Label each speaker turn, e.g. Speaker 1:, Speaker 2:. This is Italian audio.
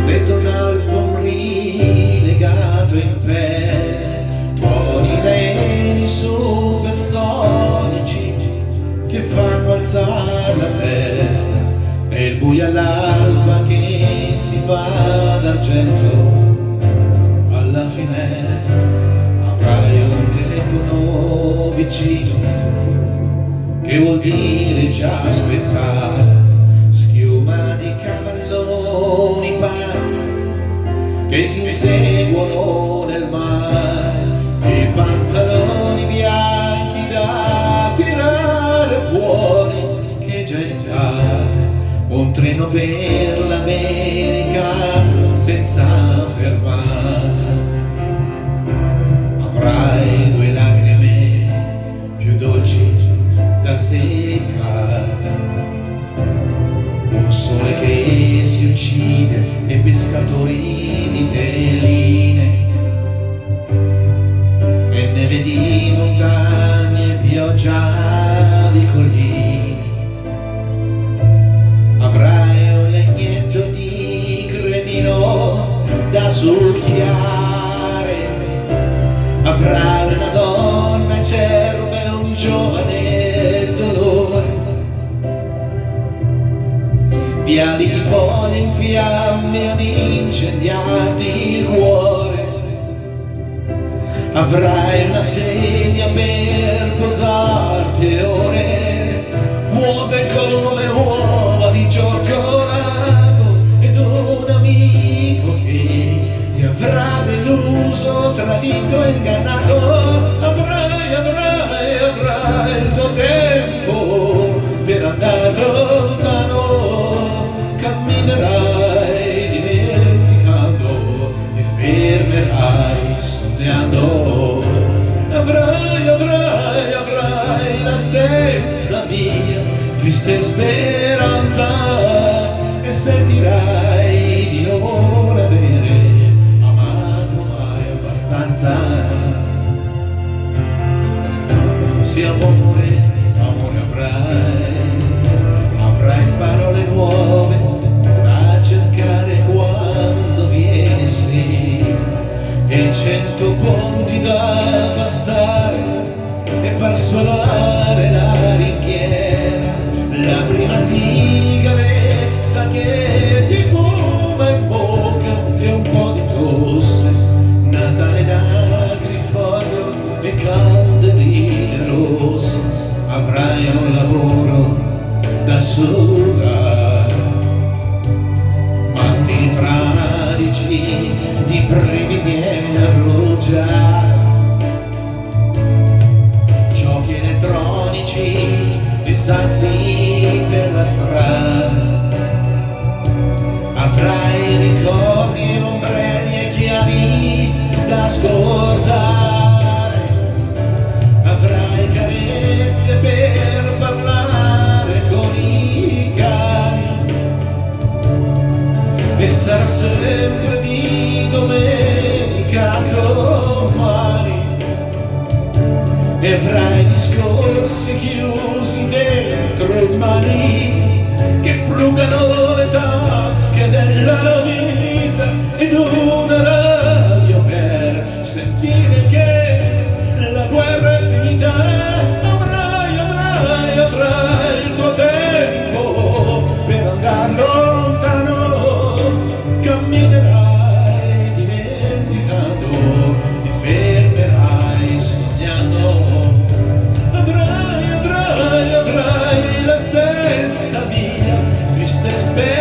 Speaker 1: dentro un album rilegato in pelle, tuoni veni supersonici che fanno alzare la testa, e il buio all'alba che si va d'argento alla finestra. Avrai un telefono vicino, che vuol dire già aspettare, schiuma di cavalloni pazzi che si inseguono nel mare, e pantaloni bianchi da tirare fuori, che già è estate, un treno per l'America senza fermata. Avrai due lacrime più dolci da seccare, un sole che si uccide e pescatori di teline, e neve di montagne, pioggia di colline. Avrai un legnetto di cremino da succhiare, avrai una donna in cerbo e un giovane dolore, viali di foglie in fiamme ad incendiarti il cuore. Avrai una sedia per posarti ore, vuote come uova di cioccolato, ed un amico che ti avrà deluso, tradito e ingannato. Avrai il tuo tempo per andare lontano, camminerai dimenticando, ti fermerai sognando. Avrai la stessa mia triste speranza, e sentirai di non avere amato mai abbastanza. Sì, amore, amore avrai parole nuove da cercare quando vieni, sì, e 100 ponti da passare e far suonare la ringhiera, la prima sigaretta che ti fuma in bocca e un po' di tosse, Natale da grifoglio e candeline rosse. Avrai un lavoro da sudare, mattini fradici di brividi e arruggiare, giochi elettronici e sassi per la strada. Avrai ricordi e ombrelli e chiavi da scordare, avrai carezze per parlare con i cani, e sarà sempre di domenica domani, e avrai discorsi chiusi dentro i mani che frugano le tasche della vita, ed una radio per sentire che la guerra è finita. Avrai il tuo tempo per andare lontano, camminerai dimenticando, ti fermerai sognando. Avrai la stessa mia triste speranza,